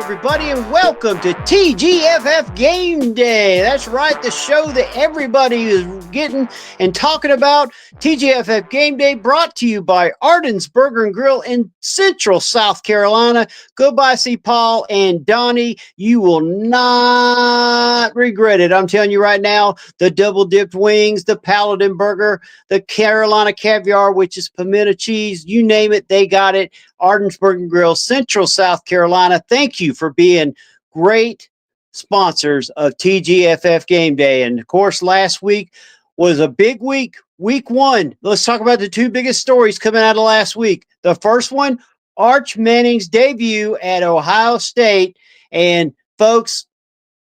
Everybody, and welcome to TGFF Game Day. That's right, the show that everybody is getting and talking about. TGFF Game Day brought to you by Arden's Burger and Grill in Central South Carolina. Go by, see Paul and Donnie. You will not regret it. I'm telling you right now, the double dipped wings, the Paladin Burger, the Carolina Caviar, which is pimento cheese, you name it, they got it. Arden's Burger and Grill, Central South Carolina. Thank you for being great sponsors of TGFF Game Day. And of course, last week was a big week, week one. Let's talk about the two biggest stories coming out of last week. The first one, Arch Manning's debut at Ohio State. And folks,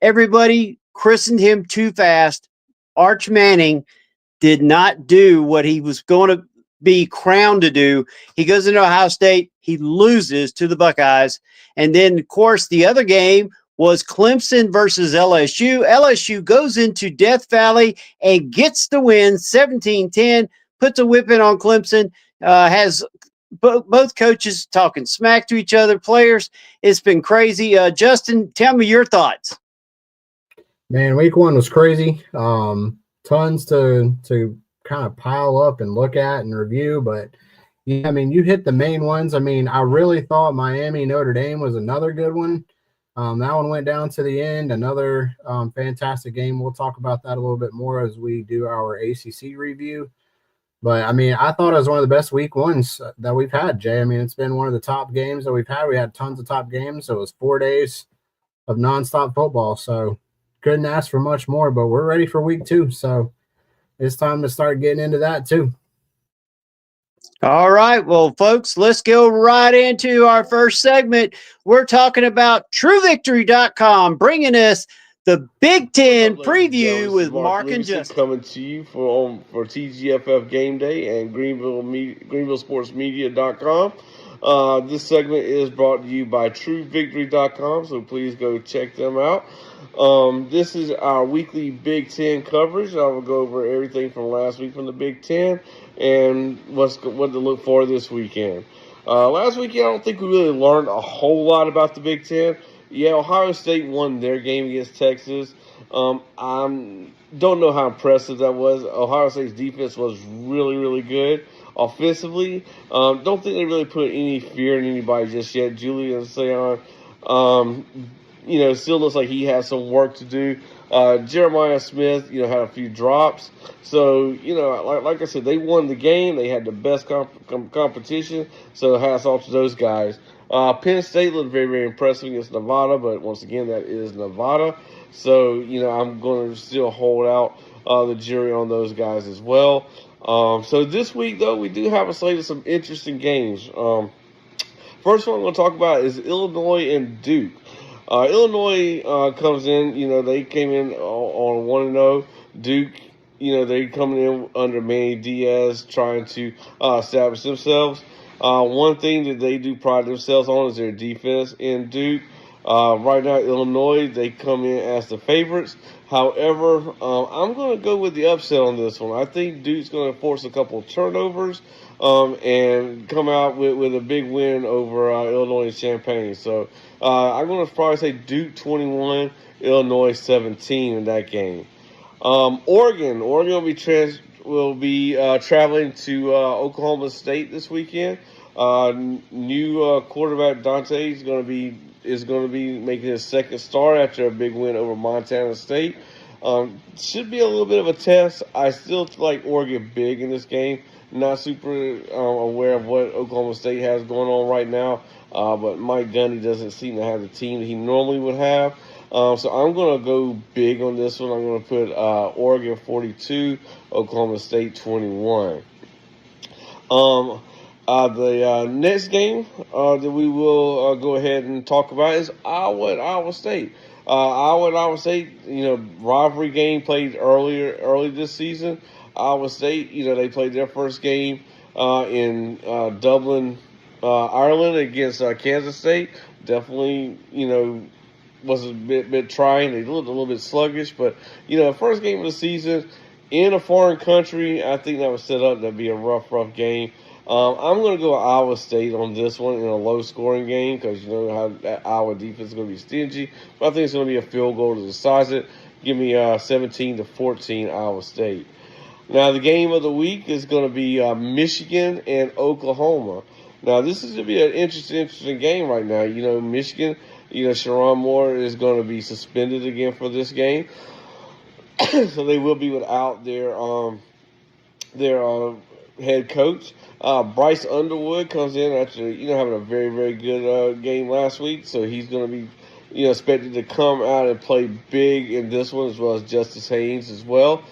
everybody christened him too fast. Arch Manning did not do what he was going to be crowned to do. He goes into Ohio State. He loses to the Buckeyes. And then, of course, the other game was Clemson versus LSU. LSU goes into Death Valley and gets the win, 17-10, puts a whipping on Clemson, has both coaches talking smack to each other, players. It's been crazy. Justin, tell me your thoughts. Man, week one was crazy. Tons to kind of pile up and look at and review, but yeah, I mean, you hit the main ones. I mean, I really thought Miami Notre Dame was another good one. That one went down to the end. Another fantastic game. We'll talk about that a little bit more as we do our ACC review. But I mean, I thought it was one of the best week ones that we've had, Jay. I mean, it's been one of the top games that we've had. We had tons of top games. So it was 4 days of nonstop football. So couldn't ask for much more, but we're ready for week two. So it's time to start getting into that too. All right. Well, folks, let's go right into our first segment. We're talking about TrueVictory.com, bringing us the Big Ten preview with Mark and Justin. Coming to you for TGFF Game Day and GreenvilleSportsMedia.com. This segment is brought to you by TrueVictory.com, so please go check them out. This is our weekly Big Ten coverage. I will go over everything from last week from the Big Ten and what to look for this weekend. Last weekend, I don't think we really learned a whole lot about the Big Ten. Yeah, Ohio State won their game against Texas. I don't know how impressive that was. Ohio State's defense was really, really good offensively. Don't think they really put any fear in anybody just yet. Julian Sion, still looks like he has some work to do. Jeremiah Smith, had a few drops. So, like I said, they won the game. They had the best competition. So hats off to those guys. Penn State looked very, very impressive against Nevada, but once again, that is Nevada. So, I'm going to still hold out the jury on those guys as well. So this week, though, we do have a slate of some interesting games. First one I'm going to talk about is Illinois and Duke. Illinois comes in, they came in on 1-0. Duke, they coming in under Manny Diaz trying to establish themselves. One thing that they do pride themselves on is their defense in Duke. Right now, Illinois, they come in as the favorites. However, I'm going to go with the upset on this one. I think Duke's going to force a couple of turnovers and come out with a big win over Illinois and Champaign. So I'm going to probably say Duke 21, Illinois 17 in that game. Oregon will be traveling to Oklahoma State this weekend. New quarterback Dante is going to be making his second start after a big win over Montana State. Should be a little bit of a test. I still like Oregon big in this game. Not super aware of what Oklahoma State has going on right now, but Mike Gundy doesn't seem to have the team that he normally would have. So I'm going to go big on this one. I'm going to put Oregon 42, Oklahoma State 21. The next game that we will go ahead and talk about is Iowa and Iowa State. Iowa and Iowa State, rivalry game played early this season. Iowa State, they played their first game in Dublin, Ireland against Kansas State. Definitely, was a bit trying. They looked a little bit sluggish, but first game of the season in a foreign country, I think that was set up to be a rough game. I'm going to go Iowa State on this one in a low-scoring game because you know how that Iowa defense is going to be stingy. But I think it's going to be a field goal to decide it. Give me 17-14 Iowa State. Now the game of the week is going to be Michigan and Oklahoma. Now this is going to be an interesting game right now. Michigan. Sharon Moore is going to be suspended again for this game, so they will be without their head coach. Bryce Underwood comes in after having a very very good game last week, so he's going to be expected to come out and play big in this one, as well as Justice Haynes as well.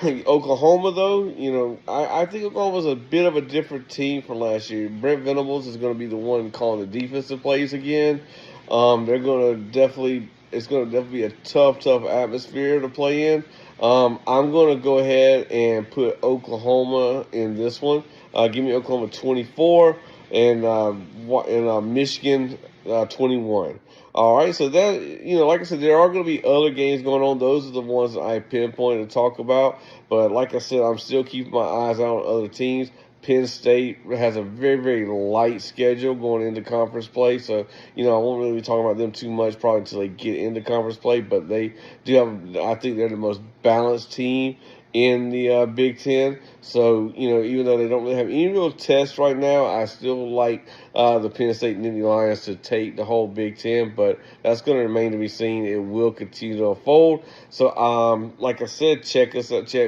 Oklahoma, though, I think Oklahoma's a bit of a different team from last year. Brent Venables is going to be the one calling the defensive plays again. They're going to definitely. It's going to definitely be a tough atmosphere to play in. I'm going to go ahead and put Oklahoma in this one. Give me Oklahoma 24 and Michigan 21. All right, so that, like I said, there are going to be other games going on. Those are the ones that I pinpointed to talk about. But like I said, I'm still keeping my eyes out on other teams. Penn State has a very, very light schedule going into conference play. So, I won't really be talking about them too much probably until they get into conference play. But they do have, I think they're the most balanced team in the Big Ten. So, even though they don't really have any real tests right now, I still like the Penn State Nittany Lions to take the whole Big Ten. But that's going to remain to be seen. It will continue to unfold. So, like I said, check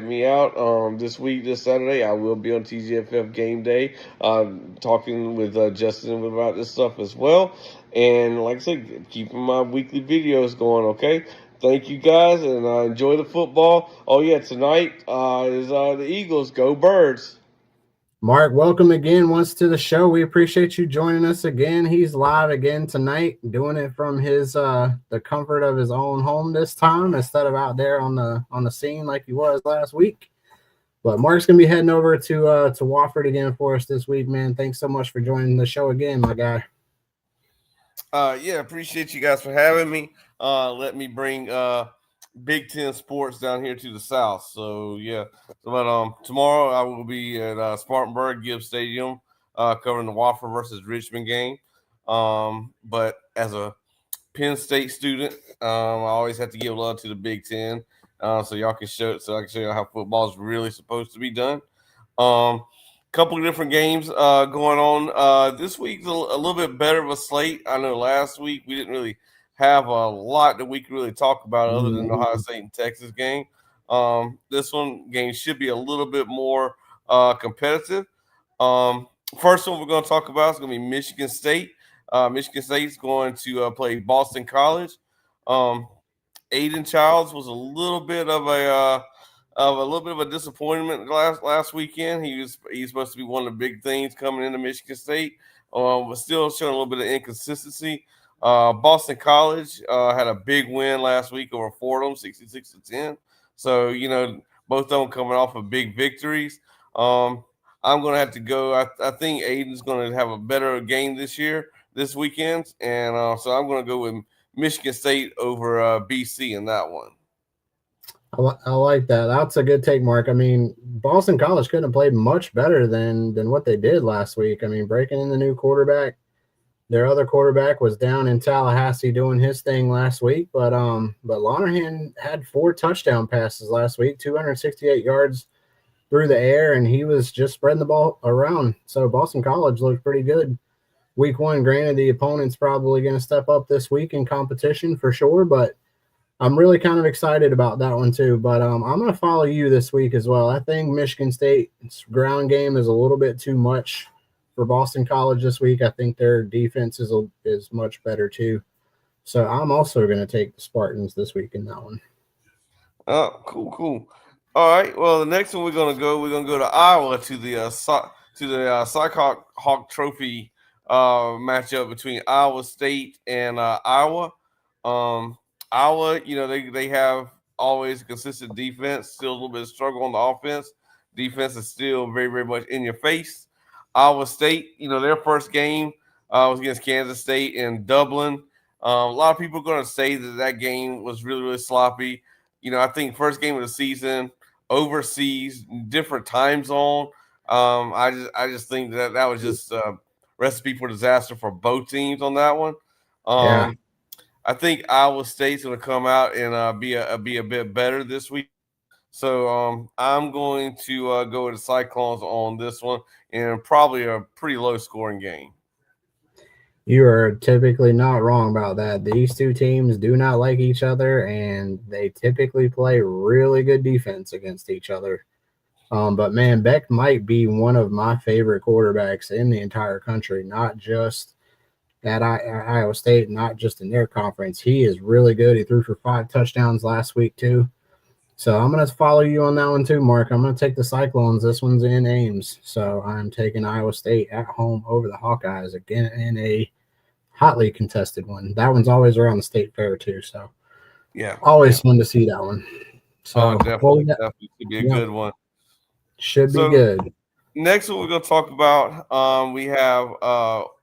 me out this week, this Saturday. I will be on TGFF Game Day talking with Justin about this stuff as well. And like I said, keeping my weekly videos going, okay? Thank you guys, and enjoy the football. Oh, yeah, tonight is the Eagles. Go Birds. Mark, welcome again once to the show. We appreciate you joining us again. He's live again tonight, doing it from his the comfort of his own home this time instead of out there on the scene like he was last week. But Mark's gonna be heading over to Wofford again for us this week, man. Thanks so much for joining the show again, my guy. Yeah, appreciate you guys for having me. Let me bring Big Ten sports down here to the South. So yeah, but tomorrow I will be at Spartanburg Gibbs Stadium covering the Wofford versus Richmond game. But as a Penn State student, I always have to give love to the Big Ten, so I can show you how football is really supposed to be done. Couple of different games going on. This week's a little bit better of a slate. I know last week we didn't really have a lot that we could really talk about other than the Ohio State and Texas game. This game should be a little bit more competitive. First one we're going to talk about is going to be Michigan State. Michigan State's going to play Boston College. Aiden Childs was a little bit of a disappointment last weekend. He's supposed to be one of the big things coming into Michigan State, but still showing a little bit of inconsistency. Boston College had a big win last week over Fordham, 66-10. So both of them coming off of big victories. I'm going to have to go. I think Aiden's going to have a better game this weekend, and so I'm going to go with Michigan State over BC in that one. I like that. That's a good take, Mark. I mean, Boston College couldn't have played much better than what they did last week. I mean, breaking in the new quarterback. Their other quarterback was down in Tallahassee doing his thing last week, but Lonergan had 4 touchdown passes last week, 268 yards through the air, and he was just spreading the ball around. So Boston College looked pretty good week 1. Granted, the opponent's probably going to step up this week in competition for sure, but I'm really kind of excited about that one too. But I'm going to follow you this week as well. I think Michigan State's ground game is a little bit too much for Boston College this week. I think their defense is much better too. So I'm also going to take the Spartans this week in that one. Oh, cool. All right. Well, the next one we're going to go to Iowa to the to the Cyhawk Trophy matchup between Iowa State and Iowa. Um, Iowa, they have always consistent defense, still a little bit of struggle on the offense. Defense is still very, very much in your face. Iowa State, their first game was against Kansas State in Dublin. A lot of people are going to say that game was really, really sloppy. I think first game of the season, overseas, different time zone. I just think that was just a recipe for disaster for both teams on that one. Yeah. I think Iowa State's going to come out and be a bit better this week. So I'm going to go with the Cyclones on this one, and probably a pretty low scoring game. You are typically not wrong about that. These two teams do not like each other, and they typically play really good defense against each other. But man, Beck might be one of my favorite quarterbacks in the entire country, not just at Iowa State, not just in their conference. He is really good. He threw for 5 touchdowns last week too. So I'm going to follow you on that one too, Mark. I'm going to take the Cyclones. This one's in Ames. So I'm taking Iowa State at home over the Hawkeyes again in a hotly contested one. That one's always around the state fair too. So yeah, always fun to see that one. So definitely should be a good one. Should be good. Next one we're going to talk about, we have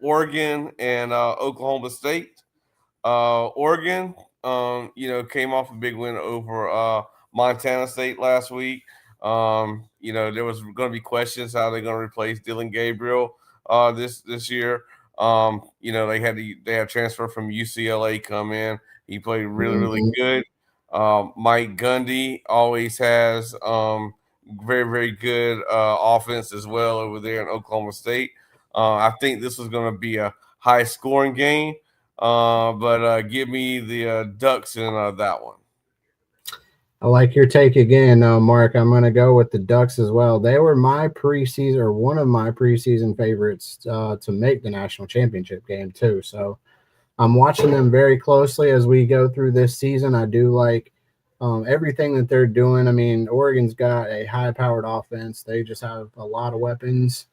Oregon and Oklahoma State. Oregon, came off a big win over Montana State last week. There was going to be questions how they're going to replace Dylan Gabriel this year. They had transfer from UCLA come in. He played really, really good. Mike Gundy always has very, very good offense as well over there in Oklahoma State. I think this was going to be a high scoring game, but give me the Ducks in that one. I like your take again, Mark. I'm going to go with the Ducks as well. They were my preseason, or one of my preseason favorites to make the national championship game too. So I'm watching them very closely as we go through this season. I do like everything that they're doing. I mean, Oregon's got a high-powered offense. They just have a lot of weapons,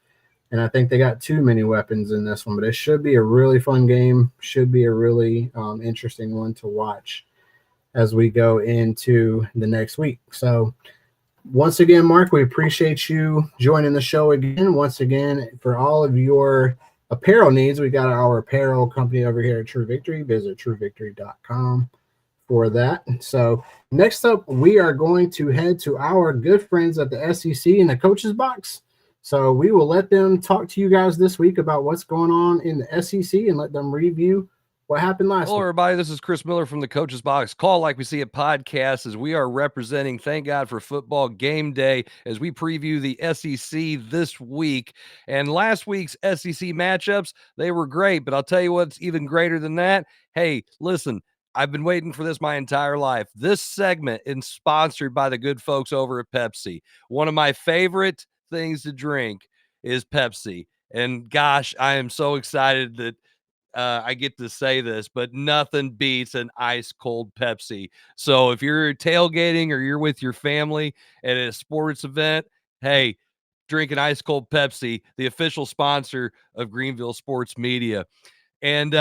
and I think they got too many weapons in this one. But it should be a really fun game. Should be a really interesting one to watch as we go into the next week. So once again, Mark, we appreciate you joining the show again. Once again, for all of your apparel needs, we got our apparel company over here at True Victory. Visit truevictory.com for that. So next up, we are going to head to our good friends at the SEC in the coaches box. So we will let them talk to you guys this week about what's going on in the SEC and let them review what happened last week. Hello, everybody. This is Chris Miller from the Coach's Box. Call Like We See It podcast as we are representing Thank God for Football Game Day as we preview the SEC this week. And last week's SEC matchups, they were great. But I'll tell you what's even greater than that. Hey, listen, I've been waiting for this my entire life. This segment is sponsored by the good folks over at Pepsi. One of my favorite things to drink is Pepsi. And gosh, I am so excited that I get to say this, but nothing beats an ice cold Pepsi. So if you're tailgating or you're with your family at a sports event, hey, drink an ice cold Pepsi, the official sponsor of Greenville Sports Media. And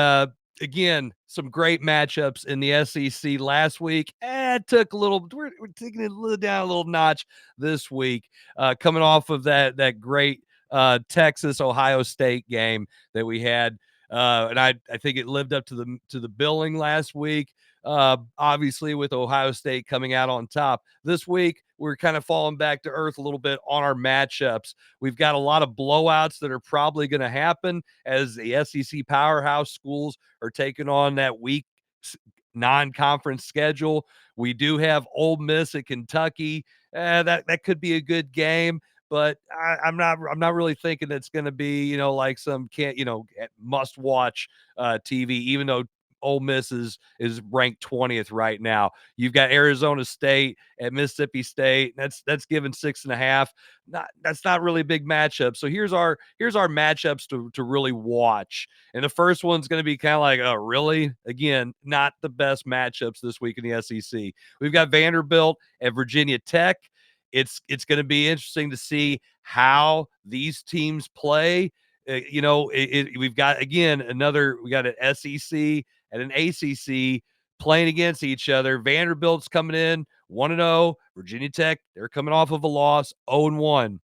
again, some great matchups in the SEC last week. It took a little, we're taking it a little down a little notch this week, coming off of that great Texas Ohio State game that we had. And I think it lived up to the billing last week. Obviously, with Ohio State coming out on top. This week, we're kind of falling back to earth a little bit on our matchups. We've got a lot of blowouts that are probably going to happen as the SEC powerhouse schools are taking on that week non-conference schedule. We do have Ole Miss at Kentucky. That could be a good game. But I'm not really thinking it's going to be, like some must watch TV, even though Ole Miss is ranked 20th right now. You've got Arizona State at Mississippi State. That's given 6.5. That's not really a big matchup. So here's our matchups to really watch. And the first one's going to be kind of like, oh, really? Again, not the best matchups this week in the SEC. We've got Vanderbilt at Virginia Tech. It's going to be interesting to see how these teams play, we've got, again, we got an SEC and an ACC playing against each other. Vanderbilt's coming in 1-0. Virginia Tech, they're coming off of a loss, 0-1.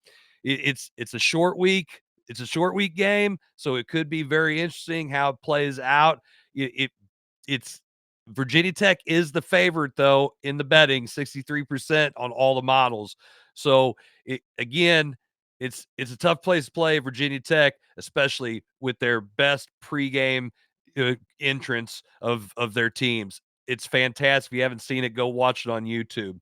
It's a short week. It's a short week game, so it could be very interesting how it plays out. It's Virginia Tech is the favorite, though, in the betting, 63% on all the models. So again, it's a tough place to play Virginia Tech, especially with their best pregame entrance of their teams. It's fantastic. If you haven't seen it, go watch it on YouTube.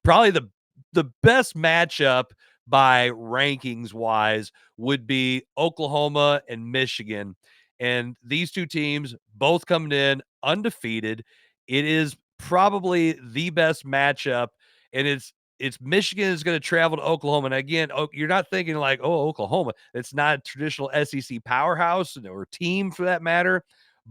Probably the best matchup by rankings wise would be Oklahoma and Michigan. And these two teams both coming in undefeated. It is probably the best matchup. And it's Michigan is going to travel to Oklahoma. And again, you're not thinking like, oh, Oklahoma. It's not a traditional SEC powerhouse or team for that matter.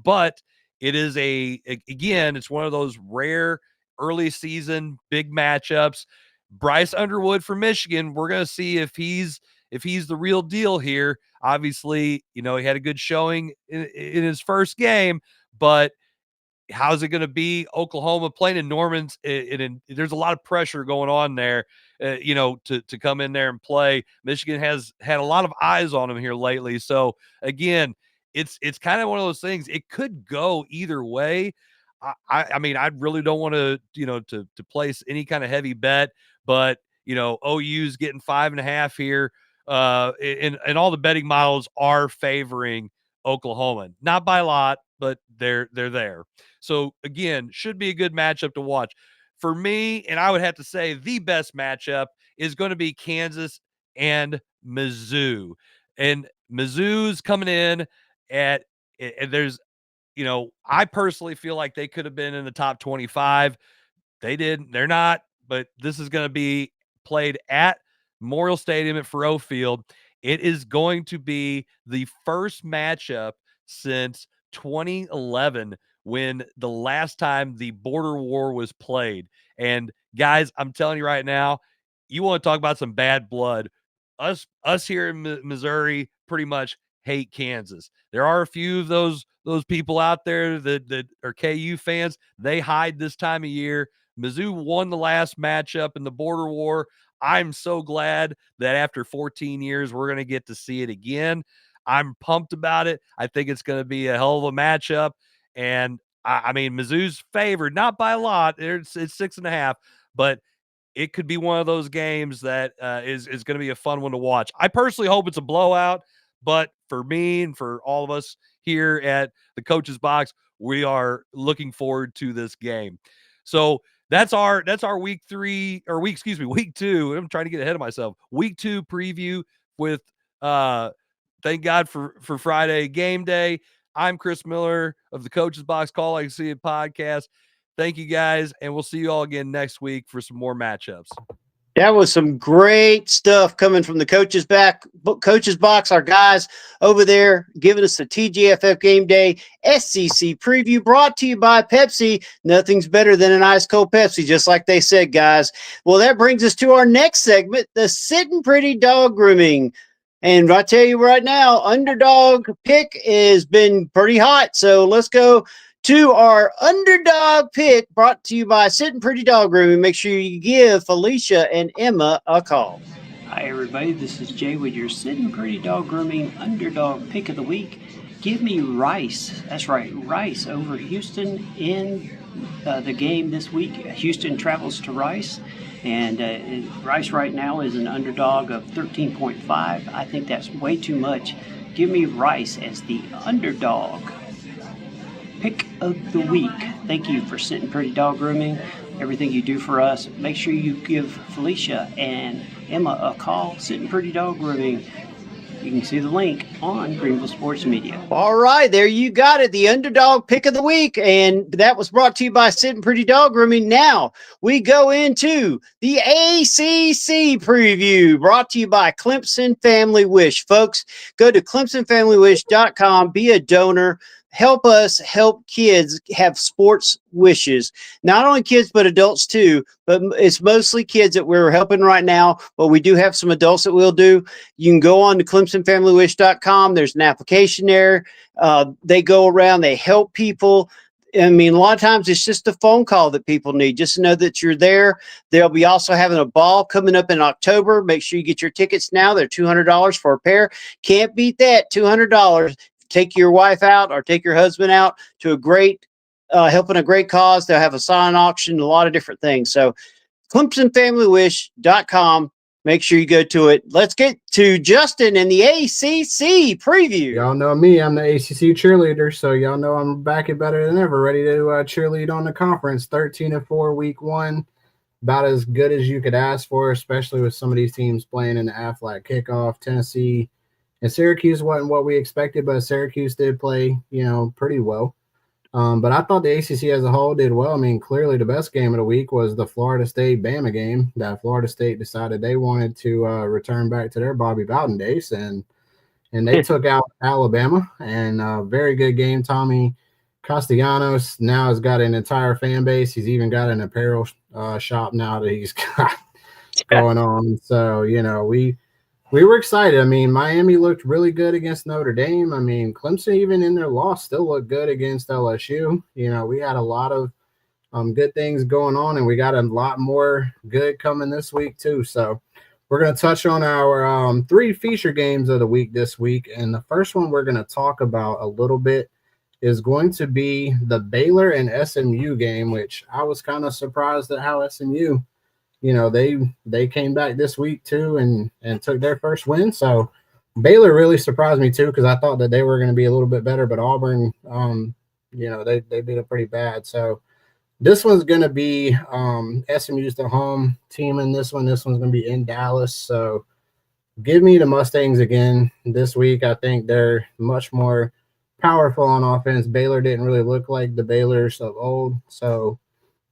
But it is again, it's one of those rare early season big matchups. Bryce Underwood for Michigan, we're going to see if he's the real deal here. Obviously, he had a good showing in his first game, but how's it going to be? Oklahoma playing in Norman's, there's a lot of pressure going on there, to come in there and play. Michigan has had a lot of eyes on him here lately. So again, it's kind of one of those things. It could go either way. I mean, I really don't want to, to place any kind of heavy bet, but OU's getting 5.5 here. And all the betting models are favoring Oklahoma, not by a lot, but they're there. So again, should be a good matchup to watch. For me, and I would have to say the best matchup is going to be Kansas and Mizzou. And Mizzou's coming in and there's, I personally feel like they could have been in the top 25. They didn't. They're not. But this is going to be played at Memorial Stadium at Faurot Field. It is going to be the first matchup since 2011 when the last time the border war was played. And guys, I'm telling you right now, you want to talk about some bad blood. Us here in Missouri pretty much hate Kansas. There are a few of those people out there that are KU fans. They hide this time of year. Mizzou won the last matchup in the border war. I'm so glad that after 14 years, we're going to get to see it again. I'm pumped about it. I think it's going to be a hell of a matchup. And I mean, Mizzou's favored, not by a lot. It's 6.5, but it could be one of those games that is going to be a fun one to watch. I personally hope it's a blowout, but for me and for all of us here at the Coach's Box, we are looking forward to this game. So that's our week 2. I'm trying to get ahead of myself. Week 2 preview with thank God for Friday game day. I'm Chris Miller of the Coach's Box Call Like You See It podcast. Thank you guys, and we'll see you all again next week for some more matchups. That was some great stuff coming from the Coach's Box, our guys over there giving us the TGFF Game Day SEC preview brought to you by Pepsi. Nothing's better than an ice cold Pepsi, just like they said, guys. Well, that brings us to our next segment, the Sitting Pretty Dog Grooming. And I tell you right now, underdog pick has been pretty hot. So let's go to our underdog pick brought to you by Sitting Pretty Dog Grooming. Make sure you give Felicia and Emma a call. Hi, everybody. This is Jay with your Sitting Pretty Dog Grooming underdog pick of the week. Give me Rice. That's right, Rice over Houston in the game this week. Houston travels to Rice. And Rice right now is an underdog of 13.5. I think that's way too much. Give me Rice as the underdog pick of the week. Thank you for Sitting Pretty Dog Grooming. Everything you do for us. Make sure you give Felicia and Emma a call. Sitting Pretty Dog Grooming. You can see the link on Greenville Sports Media. All right, there you got it. The underdog pick of the week. And that was brought to you by Sitting Pretty Dog Grooming. Now we go into the ACC preview brought to you by Clemson Family Wish. Folks, go to ClemsonFamilyWish.com, be a donor. help us help kids have sports wishes. Not only kids, but adults too. But it's mostly kids that we're helping right now. But we do have some adults that we'll do. You can go on to ClemsonFamilyWish.com. There's an application there. They go around, they help people. I mean, a lot of times it's just a phone call that people need, just to know that you're there. They'll be also having a ball coming up in October. Make sure you get your tickets now. They're $200 for a pair. Can't beat that, $200. Take your wife out or take your husband out to a great, helping a great cause. They'll have a silent auction, a lot of different things. So ClemsonFamilyWish.com. Make sure you go to it. Let's get to Justin in the ACC preview. Y'all know me. I'm the ACC cheerleader, so y'all know I'm back and better than ever, ready to cheerlead on the conference. 13-4 week one, about as good as you could ask for, especially with some of these teams playing in the Aflac kickoff. Tennessee and Syracuse wasn't what we expected, but Syracuse did play, pretty well. But I thought the ACC as a whole did well. I mean, clearly the best game of the week was the Florida State-Bama game that Florida State decided they wanted to return back to their Bobby Bowden days, and they took out Alabama. And very good game. Tommy Castellanos now has got an entire fan base. He's even got an apparel shop now that he's got going on. So, we were excited. I mean, Miami looked really good against Notre Dame. I mean, Clemson, even in their loss, still looked good against LSU. We had a lot of good things going on, and we got a lot more good coming this week too. So we're going to touch on our 3 feature games of the week this week. And the first one we're going to talk about a little bit is going to be the Baylor and SMU game, which I was kind of surprised at how SMU – they came back this week too and took their first win. So Baylor really surprised me too, because I thought that they were going to be a little bit better, but Auburn, they did it pretty bad. So this one's going to be SMU's the home team in this one. This one's going to be in Dallas. So give me the Mustangs again this week. I think they're much more powerful on offense. Baylor didn't really look like the Baylors of old. So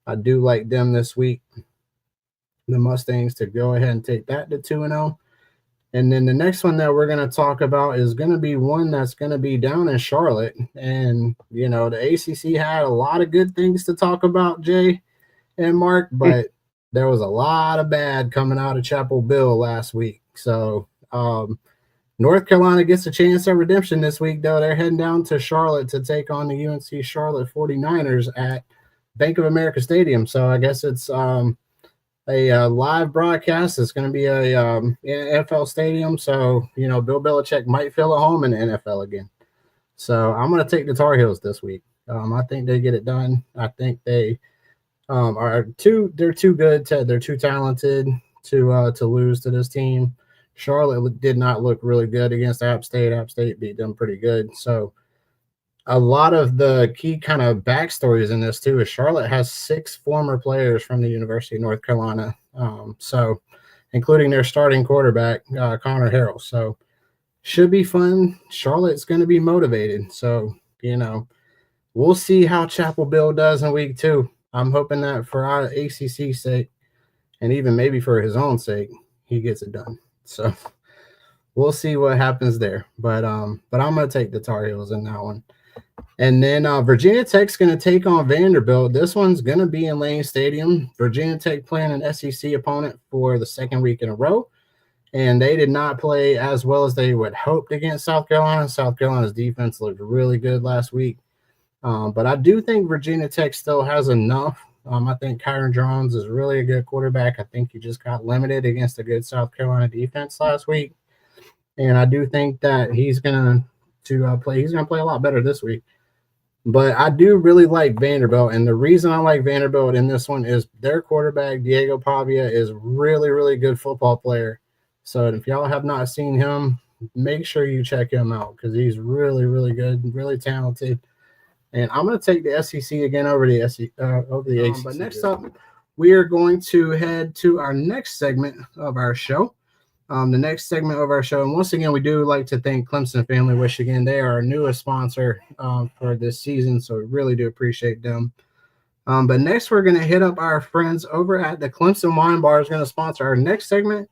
I do like them this week. The Mustangs to go ahead and take that to 2-0. And then the next one that we're going to talk about is going to be one that's going to be down in Charlotte. And, the ACC had a lot of good things to talk about, Jay and Mark, but there was a lot of bad coming out of Chapel Hill last week. So North Carolina gets a chance at redemption this week, though. They're heading down to Charlotte to take on the UNC Charlotte 49ers at Bank of America Stadium. So I guess it's a live broadcast. It's going to be a NFL stadium, so Bill Belichick might feel at home in the NFL again. So I'm going to take the Tar Heels this week. I think they get it done. I think they they're too good. They're too talented to lose to this team. Charlotte did not look really good against App State. App State beat them pretty good. So a lot of the key kind of backstories in this too is Charlotte has 6 former players from the University of North Carolina, so including their starting quarterback, Connor Harrell. So should be fun. Charlotte's going to be motivated. So, we'll see how Chapel Hill does in week 2. I'm hoping that for our ACC sake and even maybe for his own sake, he gets it done. So we'll see what happens there. But I'm going to take the Tar Heels in that one. And then Virginia Tech's going to take on Vanderbilt. This one's going to be in Lane Stadium. Virginia Tech playing an SEC opponent for the second week in a row. And they did not play as well as they would hoped against South Carolina. South Carolina's defense looked really good last week. But I do think Virginia Tech still has enough. I think Kyron Jones is really a good quarterback. I think he just got limited against a good South Carolina defense last week. And I do think that he's going to play. He's going to play a lot better this week. But I do really like Vanderbilt, and the reason I like Vanderbilt in this one is their quarterback, Diego Pavia, is really, really good football player. So if y'all have not seen him, make sure you check him out because he's really, really good, really talented. And I'm going to take the SEC again over the ACC. But next up, we are going to head to our next segment of our show. The next segment of our show. And once again, we do like to thank Clemson Family Wish again. They are our newest sponsor for this season, so we really do appreciate them. But next, we're going to hit up our friends over at the Clemson Wine Bar is going to sponsor our next segment,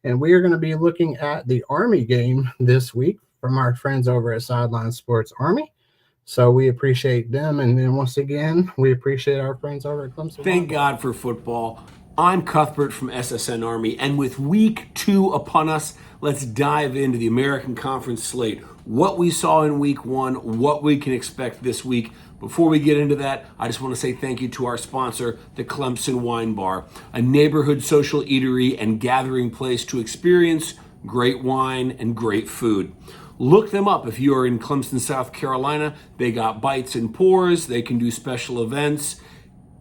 and we are going to be looking at the Army game this week from our friends over at Sideline Sports Army. So we appreciate them. And then once again, we appreciate our friends over at Clemson. Thank God for football. I'm Cuthbert from SSN Army, and with week 2 upon us, let's dive into the American Conference slate. What we saw in week 1, what we can expect this week. Before we get into that, I just want to say thank you to our sponsor, the Clemson Wine Bar, a neighborhood social eatery and gathering place to experience great wine and great food. Look them up if you are in Clemson, South Carolina. They got bites and pours. They can do special events.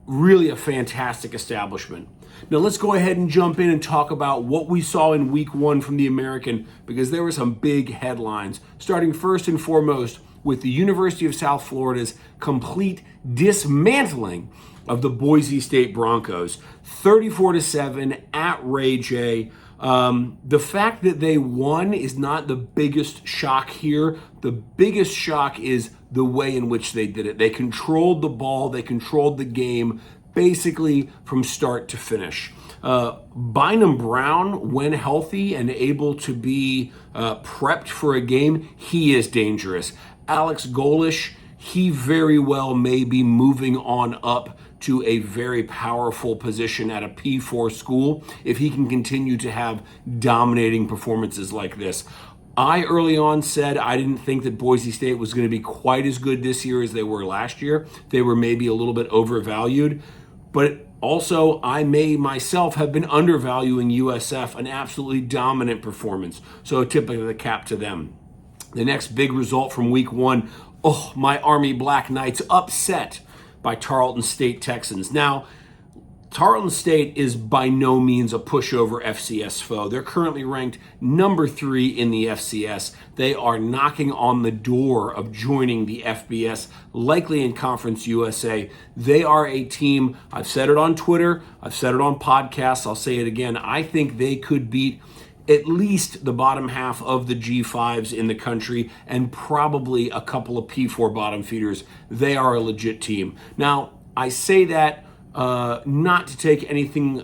Really a fantastic establishment. Now let's go ahead and jump in and talk about what we saw in week 1 from the American, because there were some big headlines. Starting first and foremost with the University of South Florida's complete dismantling of the Boise State Broncos, 34-7 at Ray J. The fact that they won is not the biggest shock here. The biggest shock is the way in which they did it. They controlled the ball, they controlled the game basically from start to finish. Bynum Brown, when healthy and able to be prepped for a game, he is dangerous. Alex Golish, he very well may be moving on up to a very powerful position at a P4 school if he can continue to have dominating performances like this. I early on said I didn't think that Boise State was going to be quite as good this year as they were last year. They were maybe a little bit overvalued, but also I may myself have been undervaluing USF, an absolutely dominant performance. So typically the cap to them. The next big result from week 1, my Army Black Knights upset by Tarleton State Texans. Now, Tarleton State is by no means a pushover FCS foe. They're currently ranked number 3 in the FCS. They are knocking on the door of joining the FBS, likely in Conference USA. They are a team, I've said it on Twitter, I've said it on podcasts, I'll say it again, I think they could beat at least the bottom half of the G5s in the country and probably a couple of P4 bottom feeders. They are a legit team. Now, I say that not to take anything,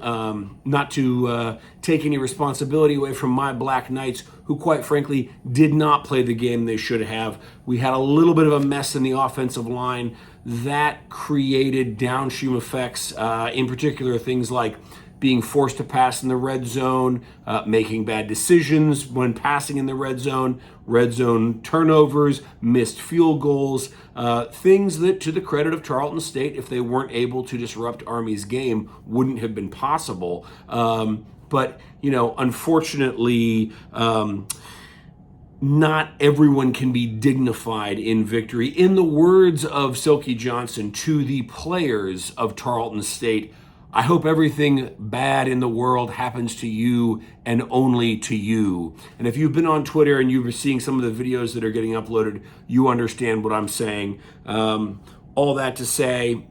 not to take any responsibility away from my Black Knights, who quite frankly did not play the game they should have. We had a little bit of a mess in the offensive line that created downstream effects, in particular things like being forced to pass in the red zone, making bad decisions when passing in the red zone turnovers, missed field goals, things that, to the credit of Tarleton State, if they weren't able to disrupt Army's game, wouldn't have been possible. But, unfortunately, not everyone can be dignified in victory. In the words of Silky Johnson to the players of Tarleton State, I hope everything bad in the world happens to you and only to you. And if you've been on Twitter and you're seeing some of the videos that are getting uploaded, you understand what I'm saying. All that to say,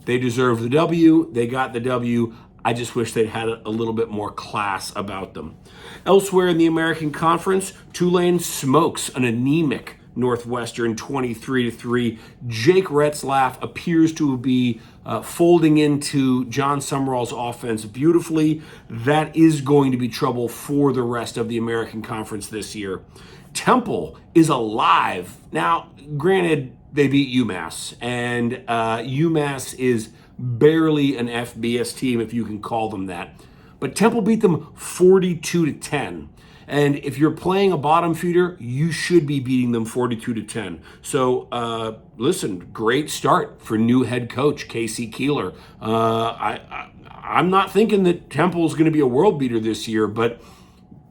they deserve the W. They got the W. I just wish they'd had a little bit more class about them. Elsewhere in the American Conference, Tulane smokes an anemic Northwestern 23-3. Jake Retzlaff appears to be folding into John Summerall's offense beautifully. That is going to be trouble for the rest of the American Conference this year. Temple is alive. Now, granted, they beat UMass, and UMass is barely an FBS team, if you can call them that. But Temple beat them 42-10. And if you're playing a bottom feeder, you should be beating them 42-10. So, listen, great start for new head coach Casey Keeler. I'm not thinking that Temple is going to be a world beater this year, but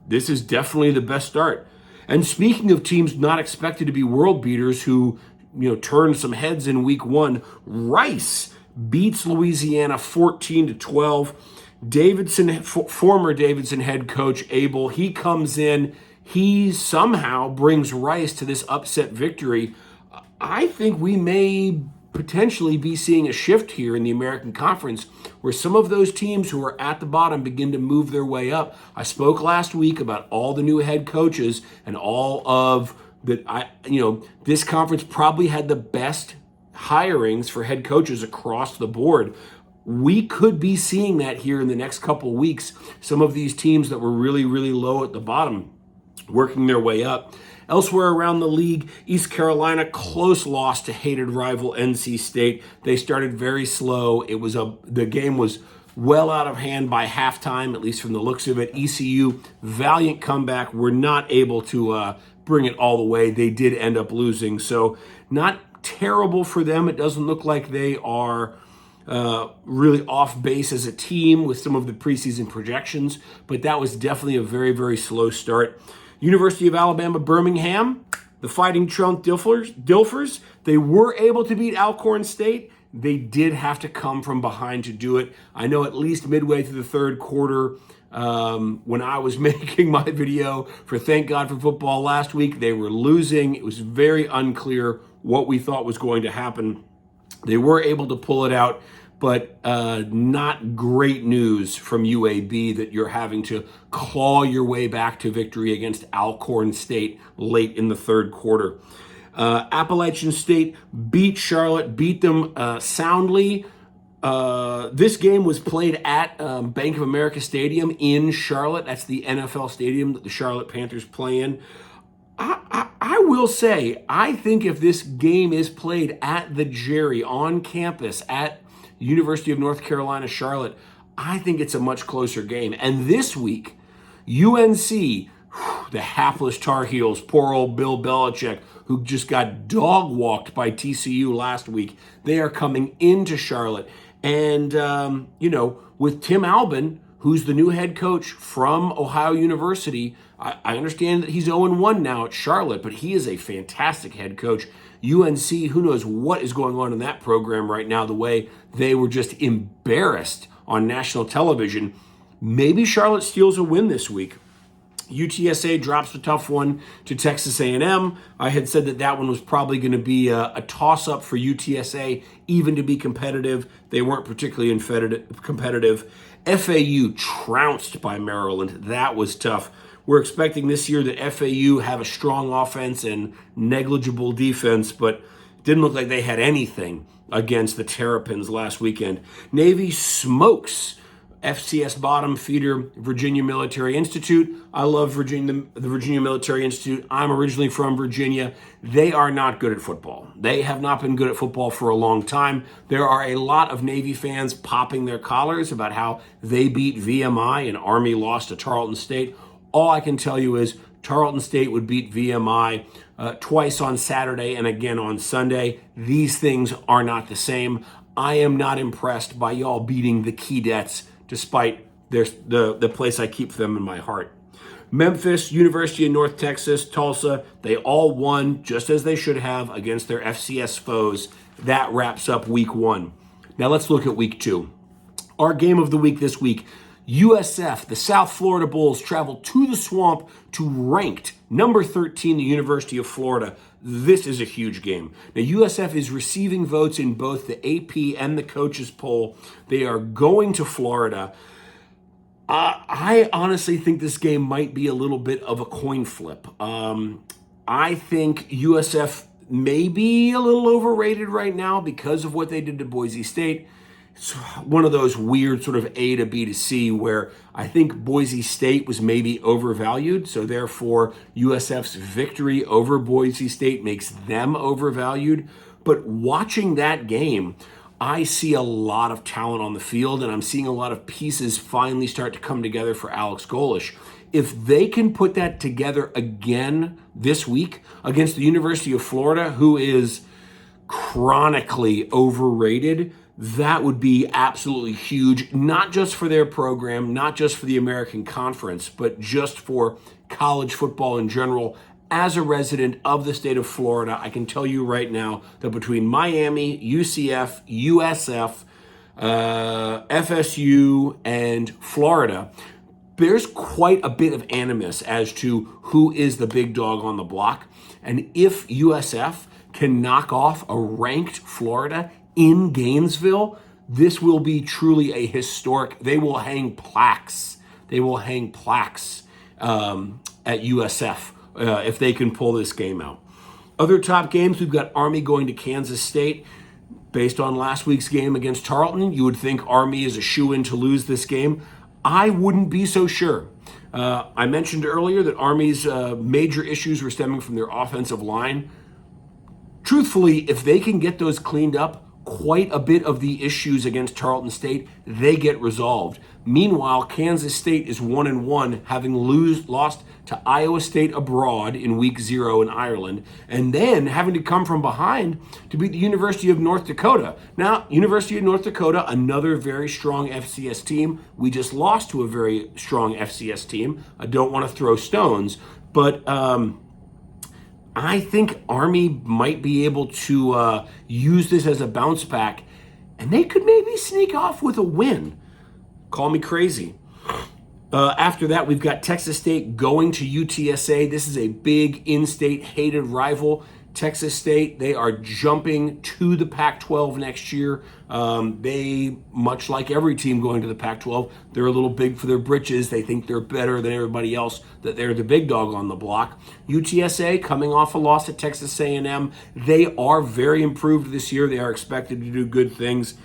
this is definitely the best start. And speaking of teams not expected to be world beaters who, turned some heads in week 1, Rice beats Louisiana 14-12. Former Davidson head coach Abel, he comes in, he somehow brings Rice to this upset victory. I think we may potentially be seeing a shift here in the American Conference where some of those teams who are at the bottom begin to move their way up. I spoke last week about all the new head coaches and all of this conference probably had the best hirings for head coaches across the board. We could be seeing that here in the next couple weeks. Some of these teams that were really, really low at the bottom working their way up. Elsewhere around the league, East Carolina, close loss to hated rival NC State. They started very slow. The game was well out of hand by halftime, at least from the looks of it. ECU, valiant comeback, were not able to bring it all the way. They did end up losing, so not terrible for them. It doesn't look like they are really off base as a team with some of the preseason projections, but that was definitely a very, very slow start. University of Alabama, Birmingham, the Fighting Trump Dilfers, they were able to beat Alcorn State. They did have to come from behind to do it. I know at least midway through the third quarter, when I was making my video for Thank God for Football last week, they were losing. It was very unclear what we thought was going to happen. They were able to pull it out, but not great news from UAB that you're having to claw your way back to victory against Alcorn State late in the third quarter. Appalachian State beat Charlotte, beat them soundly. This game was played at Bank of America Stadium in Charlotte. That's the NFL stadium that the Charlotte Panthers play in. I will say, I think if this game is played at the Jerry on campus at University of North Carolina, Charlotte, I think it's a much closer game. And this week, UNC, the hapless Tar Heels, poor old Bill Belichick, who just got dog-walked by TCU last week, they are coming into Charlotte. And, with Tim Albin, who's the new head coach from Ohio University, I understand that he's 0-1 now at Charlotte, but he is a fantastic head coach. UNC, who knows what is going on in that program right now, the way they were just embarrassed on national television. Maybe Charlotte steals a win this week. UTSA drops a tough one to Texas A&M. I had said that one was probably going to be a toss-up for UTSA, even to be competitive. They weren't particularly competitive. FAU trounced by Maryland. That was tough. We're expecting this year that FAU have a strong offense and negligible defense, but it didn't look like they had anything against the Terrapins last weekend. Navy smokes FCS bottom feeder Virginia Military Institute. I love the Virginia Military Institute. I'm originally from Virginia. They are not good at football. They have not been good at football for a long time. There are a lot of Navy fans popping their collars about how they beat VMI and Army lost to Tarleton State. All I can tell you is Tarleton State would beat VMI twice on Saturday and again on Sunday. These things are not the same. I am not impressed by y'all beating the Keydets, despite the place I keep them in my heart. Memphis, University of North Texas, Tulsa, they all won just as they should have against their FCS foes. That wraps up week one. Now let's look at week two. Our game of the week this week, USF, the South Florida Bulls, travel to the Swamp to ranked number 13, the University of Florida. This is a huge game. Now, USF is receiving votes in both the AP and the coaches poll. They are going to Florida. I honestly think this game might be a little bit of a coin flip. I think USF may be a little overrated right now because of what they did to Boise State. It's one of those weird sort of A to B to C where I think Boise State was maybe overvalued. So therefore, USF's victory over Boise State makes them overvalued. But watching that game, I see a lot of talent on the field, and I'm seeing a lot of pieces finally start to come together for Alex Golish. If they can put that together again this week against the University of Florida, who is chronically overrated, that would be absolutely huge, not just for their program, not just for the American Conference, but just for college football in general. As a resident of the state of Florida, I can tell you right now that between Miami, UCF, USF, FSU, and Florida, there's quite a bit of animus as to who is the big dog on the block. And if USF can knock off a ranked Florida in Gainesville, this will be truly a historic. They will hang plaques. They will hang plaques at USF if they can pull this game out. Other top games, we've got Army going to Kansas State. Based on last week's game against Tarleton, you would think Army is a shoo-in to lose this game. I wouldn't be so sure. I mentioned earlier that Army's major issues were stemming from their offensive line. Truthfully, if they can get those cleaned up, quite a bit of the issues against Tarleton State, they get resolved. Meanwhile, Kansas State is 1-1, having lost to Iowa State abroad in week 0 in Ireland, and then having to come from behind to beat the University of North Dakota. Now, University of North Dakota, another very strong FCS team. We just lost to a very strong FCS team. I don't want to throw stones, but I think Army might be able to use this as a bounce back, and they could maybe sneak off with a win. Call me crazy. After that, we've got Texas State going to UTSA. This is a big in-state hated rival. Texas State, they are jumping to the Pac-12 next year. They, much like every team going to the Pac-12, they're a little big for their britches. They think they're better than everybody else, that they're the big dog on the block. UTSA, coming off a loss at Texas A&M, they are very improved this year. They are expected to do good things.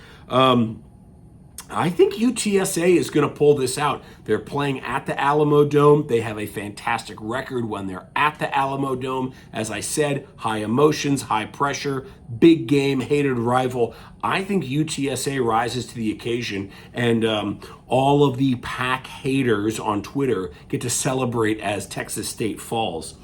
I think UTSA is going to pull this out. They're playing at the Alamo Dome. They have a fantastic record when they're at the Alamo Dome. As I said, high emotions, high pressure, big game, hated rival. I think UTSA rises to the occasion, and all of the Pac haters on Twitter get to celebrate as Texas State falls.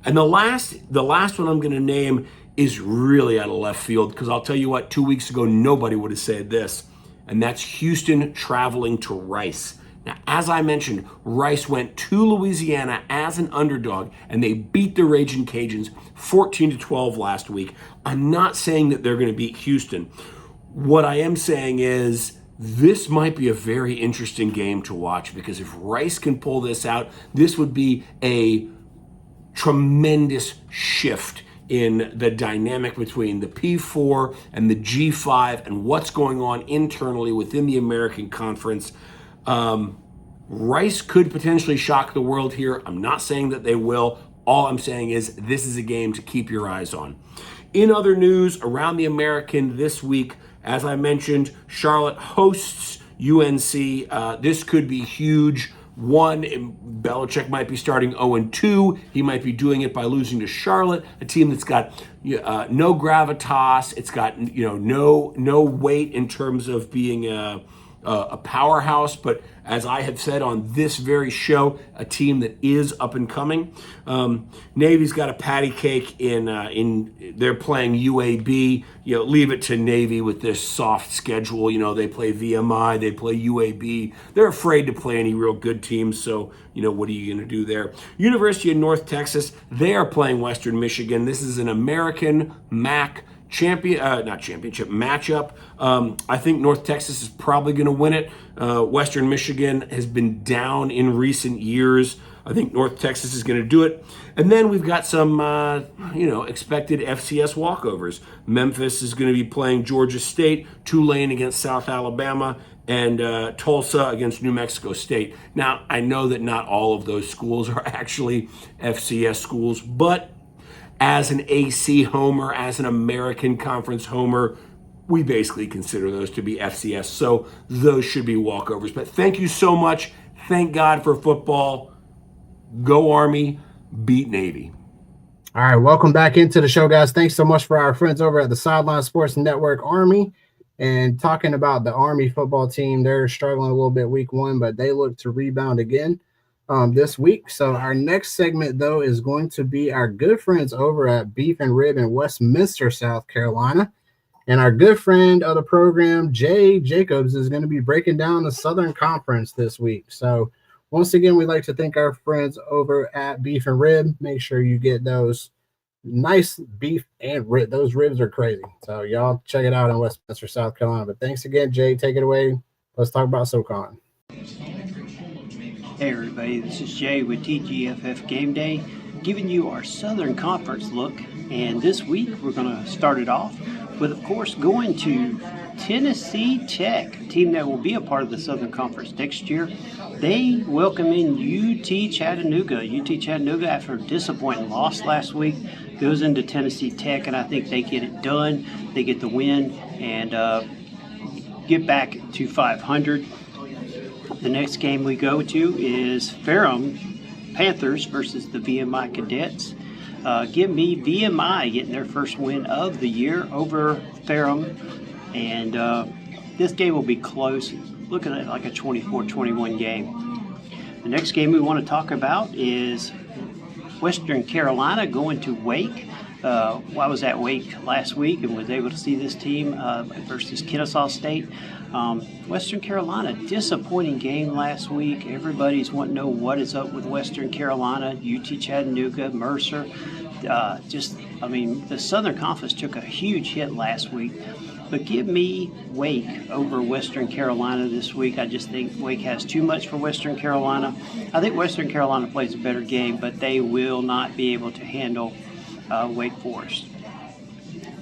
And the last one I'm going to name is really out of left field, because I'll tell you what, 2 weeks ago, nobody would have said this. And that's Houston traveling to Rice. Now, as I mentioned, Rice went to Louisiana as an underdog, and they beat the Ragin' Cajuns 14-12 last week. I'm not saying that they're going to beat Houston. What I am saying is this might be a very interesting game to watch, because if Rice can pull this out, this would be a tremendous shift in the dynamic between the P4 and the G5 and what's going on internally within the American Conference. Rice could potentially shock the world here. I'm not saying that they will. All I'm saying is this is a game to keep your eyes on. In other news around the American this week, as I mentioned, Charlotte hosts UNC. This could be huge. One, Belichick might be starting 0-2. He might be doing it by losing to Charlotte, a team that's got no gravitas. It's got no weight in terms of being a powerhouse. But as I have said on this very show, a team that is up and coming. Navy's got a patty cake in they're playing UAB. Leave it to Navy with this soft schedule. They play VMI, they play UAB. They're afraid to play any real good teams. So what are you going to do there? University of North Texas, they are playing Western Michigan. This is an American MAC matchup. I think North Texas is probably going to win it. Western Michigan has been down in recent years. I think North Texas is going to do it. And then we've got some, expected FCS walkovers. Memphis is going to be playing Georgia State, Tulane against South Alabama, and Tulsa against New Mexico State. Now, I know that not all of those schools are actually FCS schools, but as an AC homer, as an American Conference homer, we basically consider those to be FCS. So those should be walkovers. But thank you so much. Thank God for football. Go Army, beat Navy. All right, welcome back into the show, guys. Thanks so much for our friends over at the Sideline Sports Network Army. And talking about the Army football team, they're struggling a little bit week 1, but they look to rebound again this week. So our next segment, though, is going to be our good friends over at Beef and Rib in Westminster, South Carolina. And our good friend of the program, Jay Jacobs, is going to be breaking down the Southern Conference this week. So once again, we'd like to thank our friends over at Beef and Rib. Make sure you get those nice beef and rib. Those ribs are crazy. So y'all check it out in Westminster, South Carolina. But thanks again, Jay. Take it away. Let's talk about SoCon. Hey everybody, this is Jay with TGFF Game Day, giving you our Southern Conference look. And this week we're going to start it off with, of course, going to Tennessee Tech, a team that will be a part of the Southern Conference next year. They welcome in UT Chattanooga. UT Chattanooga, after a disappointing loss last week, goes into Tennessee Tech, and I think they get it done. They get the win and get back to 500. The next game we go to is Ferrum Panthers versus the VMI Cadets. Give me VMI getting their first win of the year over Ferrum. And this game will be close. Looking at like a 24-21 game. The next game we want to talk about is Western Carolina going to Wake. I was at Wake last week and was able to see this team versus Kennesaw State. Western Carolina, disappointing game last week. Everybody's wanting to know what is up with Western Carolina, UT Chattanooga, Mercer. The Southern Conference took a huge hit last week. But give me Wake over Western Carolina this week. I just think Wake has too much for Western Carolina. I think Western Carolina plays a better game, but they will not be able to handle Wake Forest.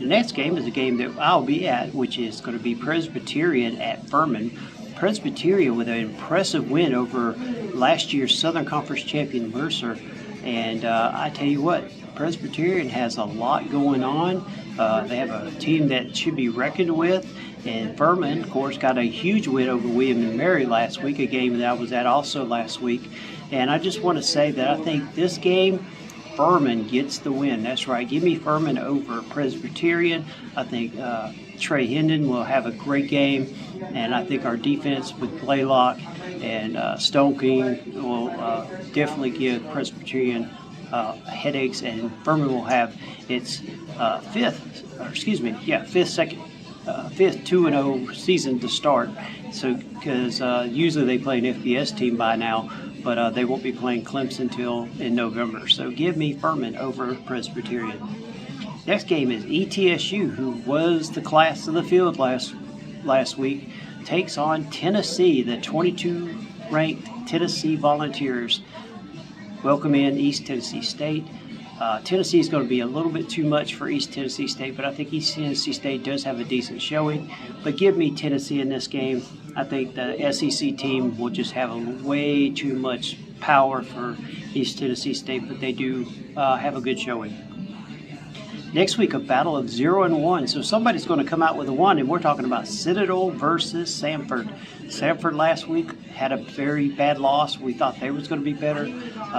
The next game is a game that I'll be at, which is going to be Presbyterian at Furman. Presbyterian with an impressive win over last year's Southern Conference champion Mercer. And I tell you what, Presbyterian has a lot going on. They have a team that should be reckoned with. And Furman, of course, got a huge win over William and Mary last week, a game that I was at also last week. And I just want to say that I think this game, Furman gets the win. That's right. Give me Furman over Presbyterian. I think Trey Hendon will have a great game. And I think our defense with Blaylock and Stone King will definitely give Presbyterian headaches. And Furman will have its fifth 2-0 season to start. So because usually they play an FBS team by now, but they won't be playing Clemson till in November. So give me Furman over Presbyterian. Next game is ETSU, who was the class of the field last week, takes on Tennessee, the 22-ranked Tennessee Volunteers. Welcome in East Tennessee State. Tennessee is going to be a little bit too much for East Tennessee State, but I think East Tennessee State does have a decent showing. But give me Tennessee in this game. I think the SEC team will just have way too much power for East Tennessee State, but they do have a good showing. Next week, a battle of 0-1. So somebody's going to come out with a 1, and we're talking about Citadel versus Samford. Samford last week had a very bad loss. We thought they was going to be better.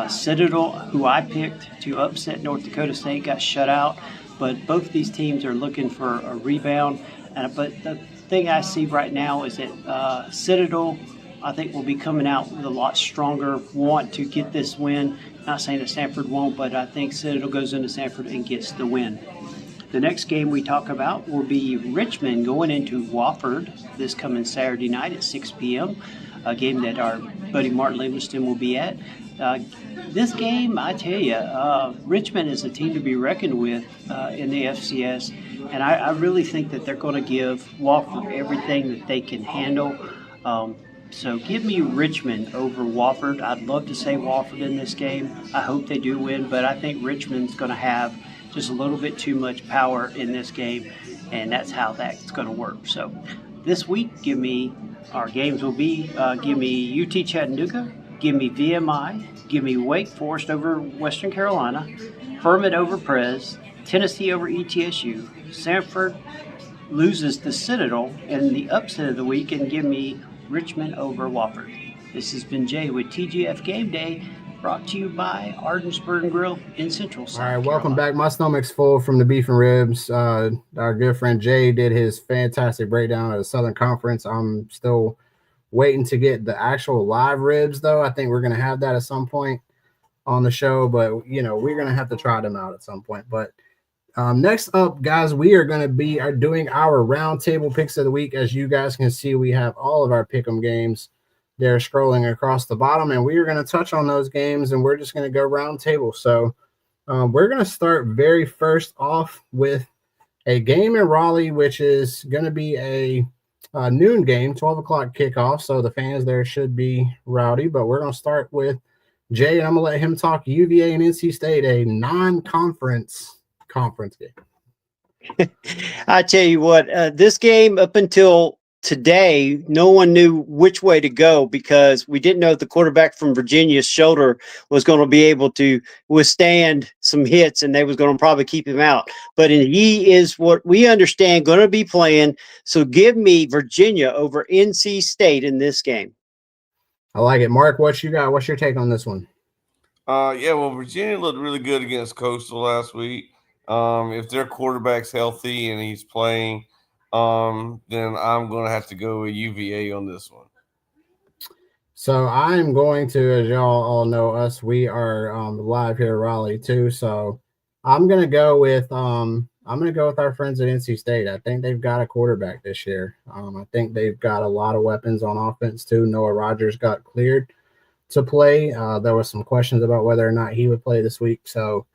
Citadel, who I picked to upset North Dakota State, got shut out. But both these teams are looking for a rebound. But the thing I see right now is that Citadel, I think, will be coming out with a lot stronger want to get this win. Not saying that Samford won't, but I think Citadel goes into Samford and gets the win. The next game we talk about will be Richmond going into Wofford this coming Saturday night at 6 p.m., a game that our buddy Martin Livingston will be at. This game, I tell you, Richmond is a team to be reckoned with in the FCS, and I really think that they're going to give Wofford everything that they can handle. So give me Richmond over Wofford. I'd love to say Wofford in this game. I hope they do win, but I think Richmond's going to have just a little bit too much power in this game, and that's how that's going to work. So this week, give me UT Chattanooga, give me VMI, give me Wake Forest over Western Carolina, Furman over Pres, Tennessee over ETSU, Samford loses to Citadel in the upset of the week, and give me Richmond over Wofford. This has been Jay with TGF Game Day, brought to you by Arden's Burger and Grill in Central South Carolina. Welcome back. My stomach's full from the beef and ribs. Our good friend Jay did his fantastic breakdown of the Southern Conference. I'm still waiting to get the actual live ribs, though. I think we're going to have that at some point on the show, but, we're going to have to try them out at some point. But next up, guys, we are going to be doing our roundtable picks of the week. As you guys can see, we have all of our pick'em games there scrolling across the bottom, and we are going to touch on those games, and we're just going to go roundtable. So we're going to start very first off with a game in Raleigh, which is going to be a noon game, 12 o'clock kickoff. So the fans there should be rowdy, but we're going to start with Jay, and I'm going to let him talk UVA and NC State, a non-conference game. I tell you what, this game up until today, no one knew which way to go because we didn't know if the quarterback from Virginia's shoulder was going to be able to withstand some hits and they was going to probably keep him out. But he is what we understand going to be playing. So give me Virginia over NC State in this game. I like it. Mark, what you got? What's your take on this one? Yeah, well, Virginia looked really good against Coastal last week. If their quarterback's healthy and he's playing, then I'm going to have to go with UVA on this one. So I'm going to, as y'all all know us, we are live here at Raleigh too. So I'm gonna go with our friends at NC State. I think they've got a quarterback this year. I think they've got a lot of weapons on offense too. Noah Rogers got cleared to play. There was some questions about whether or not he would play this week. So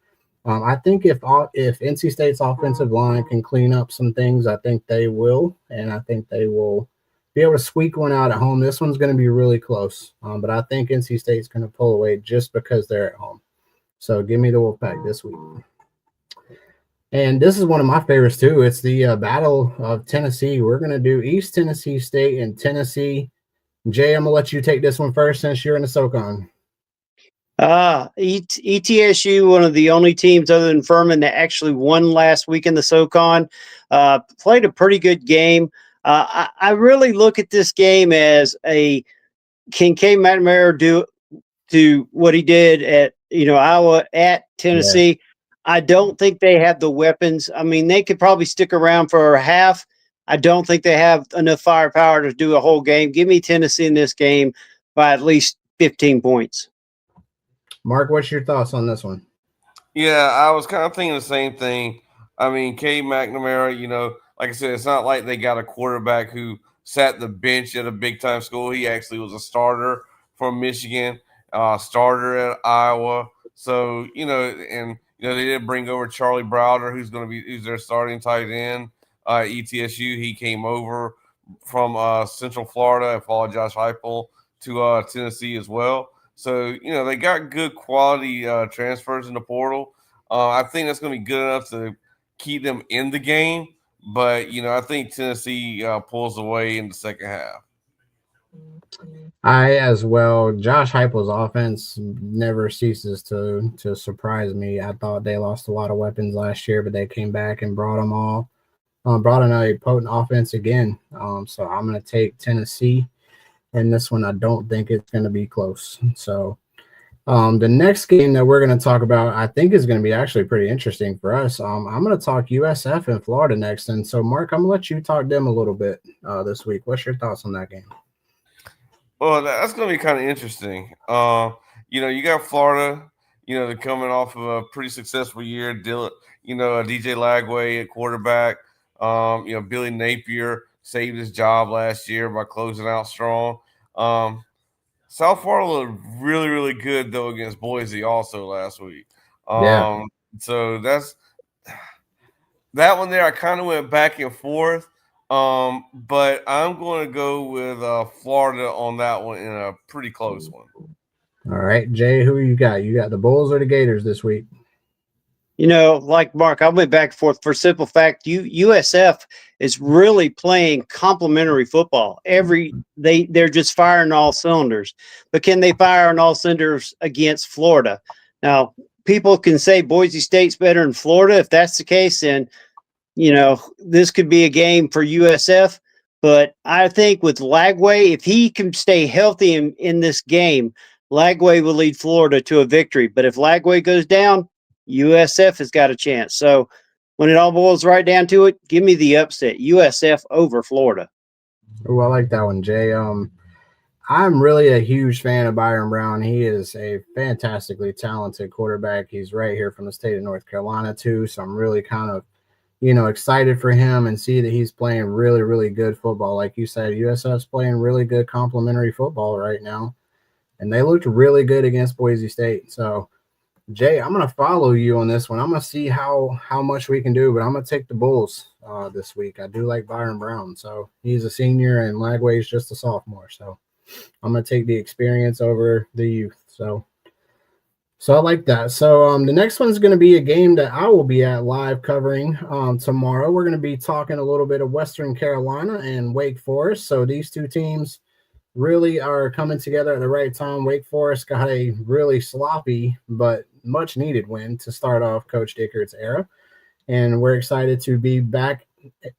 I think if NC State's offensive line can clean up some things, I think they will, and I think they will be able to squeak one out at home. This one's going to be really close, but I think NC State's going to pull away just because they're at home. So give me the Wolfpack this week. And this is one of my favorites too. It's the Battle of Tennessee. We're going to do East Tennessee State and Tennessee. Jay, I'm going to let you take this one first since you're in the SoCon. ETSU, one of the only teams other than Furman that actually won last week in the SoCon, played a pretty good game. I really look at this game as can K McNamara do what he did at Iowa at Tennessee? Yeah. I don't think they have the weapons. I mean, they could probably stick around for a half. I don't think they have enough firepower to do a whole game. Give me Tennessee in this game by at least 15 points. Mark, what's your thoughts on this one? Yeah, I was kind of thinking the same thing. I mean, K McNamara, like I said, it's not like they got a quarterback who sat the bench at a big-time school. He actually was a starter for Michigan, starter at Iowa. So, they did bring over Charlie Browder, who's their starting tight end. ETSU, he came over from Central Florida and followed Josh Heupel to Tennessee as well. So, they got good quality transfers in the portal. I think that's going to be good enough to keep them in the game. But, I think Tennessee pulls away in the second half. I as well. Josh Heupel's offense never ceases to surprise me. I thought they lost a lot of weapons last year, but they came back and brought them all. Brought in a potent offense again. So I'm going to take Tennessee. And this one, I don't think it's going to be close. So the next game that we're going to talk about, I think is going to be actually pretty interesting for us. I'm going to talk USF and Florida next. And so, Mark, I'm going to let you talk them a little bit this week. What's your thoughts on that game? Well, that's going to be kind of interesting. You got Florida, they're coming off of a pretty successful year. DJ Lagway at quarterback. Billy Napier saved his job last year by closing out strong. South Florida looked really, really good, though, against Boise also last week. So that one there, I kind of went back and forth. But I'm going to go with Florida on that one in a pretty close one. All right, Jay, who you got? You got the Bulls or the Gators this week? Like Mark, I went back and forth for simple fact. USF is really playing complementary football. They're just firing all cylinders. But can they fire on all cylinders against Florida? Now, people can say Boise State's better than Florida. If that's the case, then this could be a game for USF. But I think with Lagway, if he can stay healthy in this game, Lagway will lead Florida to a victory. But if Lagway goes down, USF has got a chance. So when it all boils right down to it, give me the upset. USF over Florida. Oh, I like that one, Jay. I'm really a huge fan of Byron Brown. He is a fantastically talented quarterback. He's right here from the state of North Carolina, too. So I'm really kind of, excited for him and see that he's playing really, really good football. Like you said, USF's playing really good complementary football right now. And they looked really good against Boise State. So, Jay, I'm going to follow you on this one. I'm going to see how much we can do, but I'm going to take the Bulls this week. I do like Byron Brown. So he's a senior and Lagway's just a sophomore. So I'm going to take the experience over the youth. So I like that. So the next one's going to be a game that I will be at live covering tomorrow. We're going to be talking a little bit of Western Carolina and Wake Forest. So these two teams really are coming together at the right time. Wake Forest got a really sloppy but much needed win to start off Coach Dickert's era. And we're excited to be back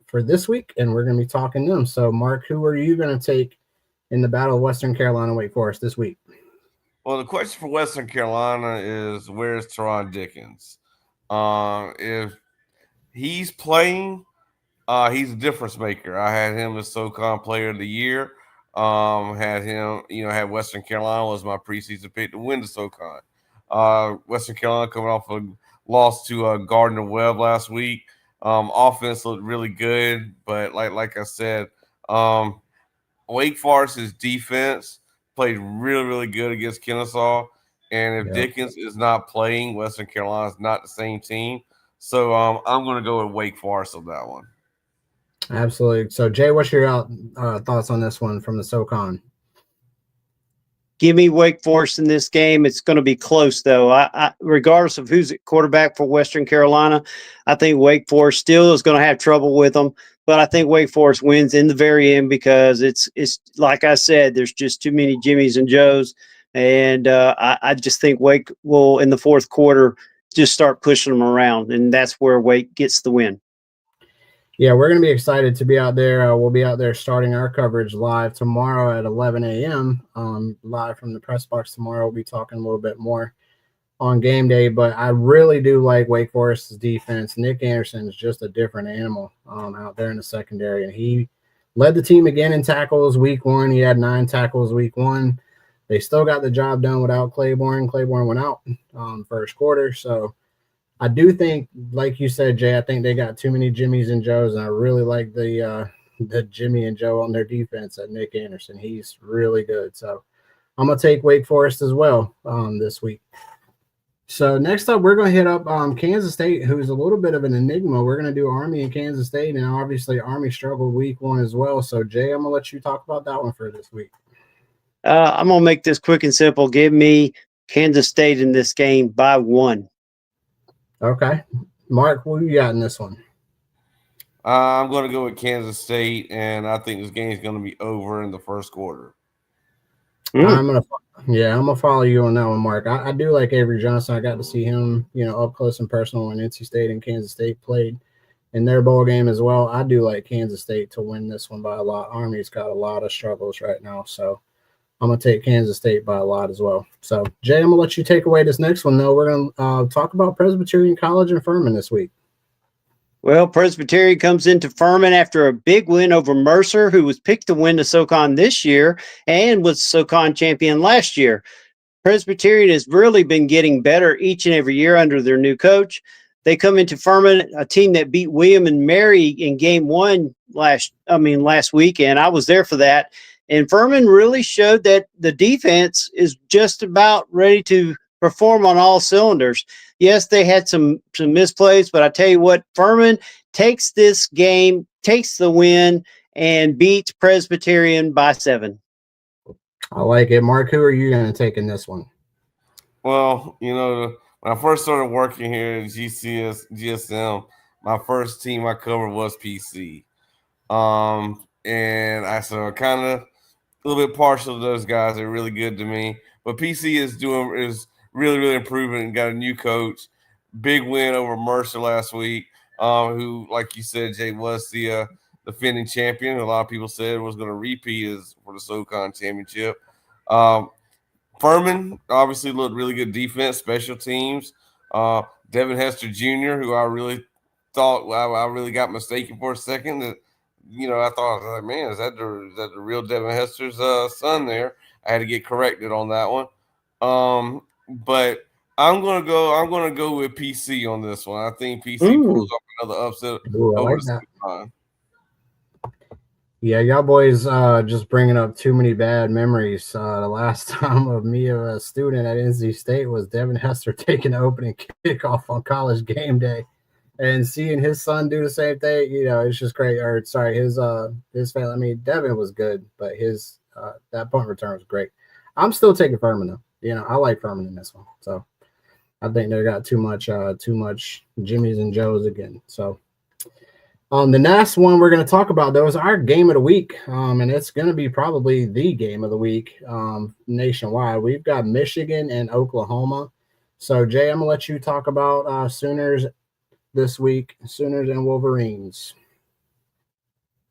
for this week, and we're going to be talking to them. So, Mark, who are you going to take in the Battle of Western Carolina Wake Forest this week? Well, the question for Western Carolina is, where's Teron Dickens? If he's playing, he's a difference maker. I had him as SoCon Player of the Year. Had him, had Western Carolina was my preseason pick to win the SoCon. Western Carolina coming off a loss to Gardner Webb last week. Offense looked really good, but like I said, Wake Forest's defense played really, really good against Kennesaw. And if Dickens is not playing, Western Carolina is not the same team. So I'm going to go with Wake Forest on that one. Absolutely. So, Jay, what's your thoughts on this one from the SoCon? Give me Wake Forest in this game. It's going to be close, though. I regardless of who's at quarterback for Western Carolina, I think Wake Forest still is going to have trouble with them. But I think Wake Forest wins in the very end because it's like I said, there's just too many Jimmies and Joes, and I just think Wake will in the fourth quarter just start pushing them around, and that's where Wake gets the win. Yeah, we're going to be excited to be out there. We'll be out there starting our coverage live tomorrow at 11 a.m. Live from the press box tomorrow. We'll be talking a little bit more on game day, but I really do like Wake Forest's defense. Nick Anderson is just a different animal out there in the secondary, and he led the team again in tackles week one. He had 9 tackles week one. They still got the job done without Claiborne. Claiborne went out first quarter, so I do think, like you said, Jay, I think they got too many Jimmies and Joes, and I really like the Jimmy and Joe on their defense at Nick Anderson. He's really good. So I'm going to take Wake Forest as well this week. So next up, we're going to hit up Kansas State, who's a little bit of an enigma. We're going to do Army and Kansas State. Now, obviously, Army struggled week one as well. So, Jay, I'm going to let you talk about that one for this week. I'm going to make this quick and simple. Give me Kansas State in this game by 1. Okay. Mark, what you got in this one? I'm going to go with Kansas State, and I think this game is going to be over in the first quarter. I'm gonna follow you on that one, Mark. I do like Avery Johnson. I got to see him, up close and personal when NC State and Kansas State played in their bowl game as well. I do like Kansas State to win this one by a lot. Army's got a lot of struggles right now, so I'm gonna take Kansas State by a lot as well. So, Jay, I'm gonna let you take away this next one. Though we're gonna talk about Presbyterian College and Furman this week. Well, Presbyterian comes into Furman after a big win over Mercer, who was picked to win the SoCon this year and was SoCon champion last year. Presbyterian has really been getting better each and every year under their new coach. They come into Furman, a team that beat William and Mary in game 1 last week, and I was there for that. And Furman really showed that the defense is just about ready to perform on all cylinders. Yes, they had some misplays, but I tell you what, Furman takes this game, takes the win, and beats Presbyterian by 7. I like it. Mark, who are you going to take in this one? Well, when I first started working here at GSM, my first team I covered was PC. And I sort of kind of a little bit partial to those guys. They're really good to me. But PC is really, really improving and got a new coach. Big win over Mercer last week, who, like you said, Jay, was the defending champion. A lot of people said was going to repeat for the SoCon championship. Furman obviously looked really good defense, special teams. Devin Hester Jr., who I really thought I really got mistaken for a second. That I thought, man, is that the real Devin Hester's son there? I had to get corrected on that one. But I'm gonna go with PC on this one. I think PC pulls off another upset over the SoCon. Yeah, y'all boys just bringing up too many bad memories. The last time of me of a student at NC State was Devin Hester taking the opening kickoff on College game day, and seeing his son do the same thing. It's just great. Or sorry, his family. I mean, Devin was good, but his that punt return was great. I'm still taking Furman though. I like Furman in this one. So I think they got too much Jimmies and Joes again. So. The next one we're going to talk about, though, is our game of the week, and it's going to be probably the game of the week nationwide. We've got Michigan and Oklahoma. So, Jay, I'm going to let you talk about Sooners this week, Sooners and Wolverines.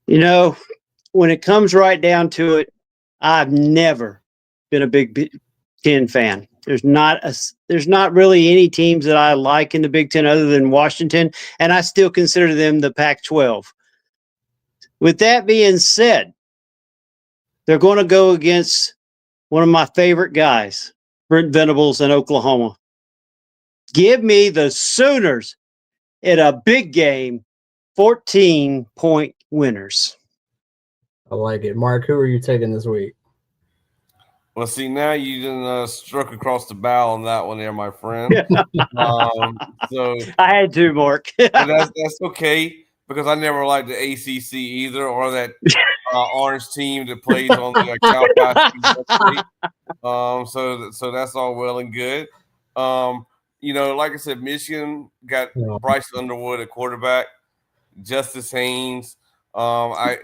When it comes right down to it, I've never been a Big Ten fan. There's not really any teams that I like in the Big Ten other than Washington, and I still consider them the Pac-12. With that being said, they're going to go against one of my favorite guys, Brent Venables in Oklahoma. Give me the Sooners in a big game, 14-point winners. I like it. Mark, who are you taking this week? Well, see, now you didn't struck across the bow on that one there, my friend. So I had to, Mark. that's okay, because I never liked the ACC either, or that orange team that plays on the Cal State. So that's all well and good. Like I said, Michigan got Bryce Underwood at quarterback, Justice Haynes. Sherrod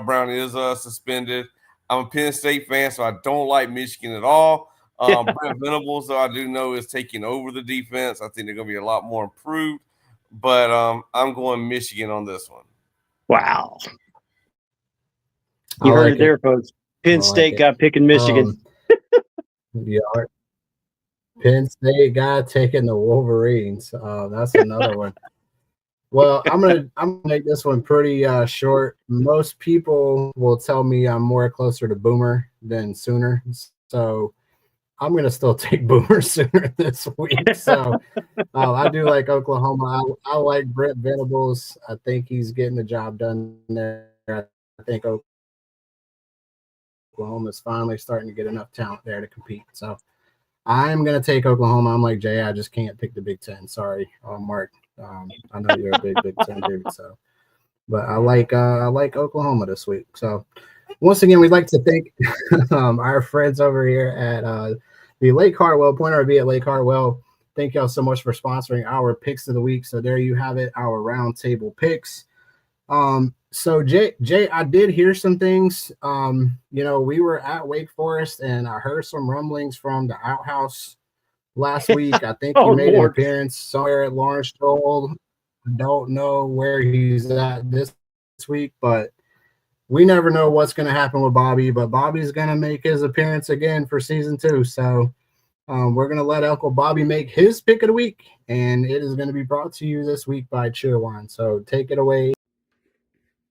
Brown is suspended. I'm a Penn State fan, so I don't like Michigan at all. Brent Venables, though, I do know is taking over the defense. I think they're going to be a lot more improved. But I'm going Michigan on this one. Wow. You heard it there, folks. Penn State got picking Michigan. Penn State got taking the Wolverines. That's another one. Well, I'm gonna make this one pretty short. Most people will tell me I'm more closer to Boomer than Sooner, so I'm gonna still take Boomer Sooner this week. So I do like Oklahoma. I like Brent Venables. I think he's getting the job done there. I think Oklahoma's finally starting to get enough talent there to compete. So I'm gonna take Oklahoma. I'm like Jay. I just can't pick the Big Ten. Sorry, Mark. I know you're a big Big Ten dude, but I like Oklahoma this week. So once again, we'd like to thank our friends over here at the Lake Hartwell, Point RV at Lake Hartwell. Thank y'all so much for sponsoring our picks of the week. So there you have it, our round table picks. So Jay, I did hear some things. We were at Wake Forest and I heard some rumblings from the outhouse last week. I think he made an appearance somewhere at Lawrence Joel. I don't know where he's at this week, but we never know what's going to happen with Bobby. But Bobby's going to make his appearance again for season 2. So we're going to let Uncle Bobby make his pick of the week, and it is going to be brought to you this week by Cheerwine. So take it away.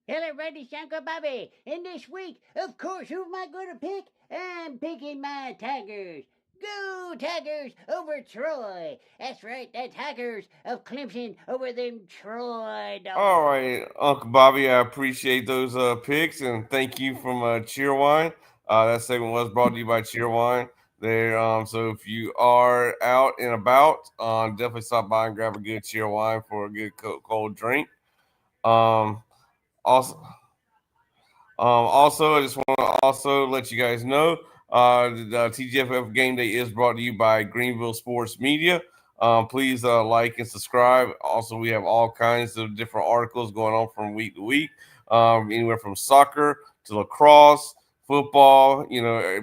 Hello, everybody, it's Uncle Bobby. And this week, of course, who am I going to pick? I'm picking my Tigers. Go Tigers over Troy. That's right, the Tigers of Clemson over them Troy Dogs. All right, Uncle Bobby, I appreciate those picks, and thank you from Cheerwine. That segment was brought to you by Cheerwine. There, so if you are out and about, definitely stop by and grab a good Cheerwine for a good cold drink. Also, I just want to also let you guys know the TGFF Game Day is brought to you by Greenville Sports Media. Please like and subscribe. Also, we have all kinds of different articles going on from week to week, anywhere from soccer to lacrosse, football,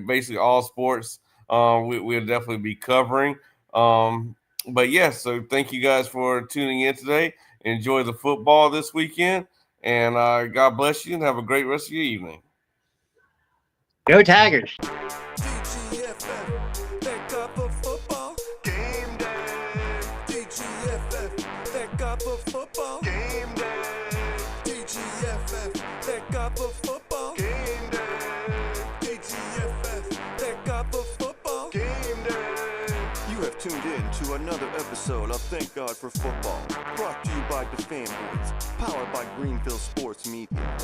basically all sports. We'll definitely be covering. But yes, so thank you guys for tuning in today. Enjoy the football this weekend. And God bless you and have a great rest of your evening. Go Tigers. TGFF, pick up a football game day. TGFF, pick up a football game day. TGFF, pick up a football game day. TGFF, pick up a football game day. You have tuned in to another episode of Thank God for Football, brought to you by the Fanboys, powered by Greenville Sports Media.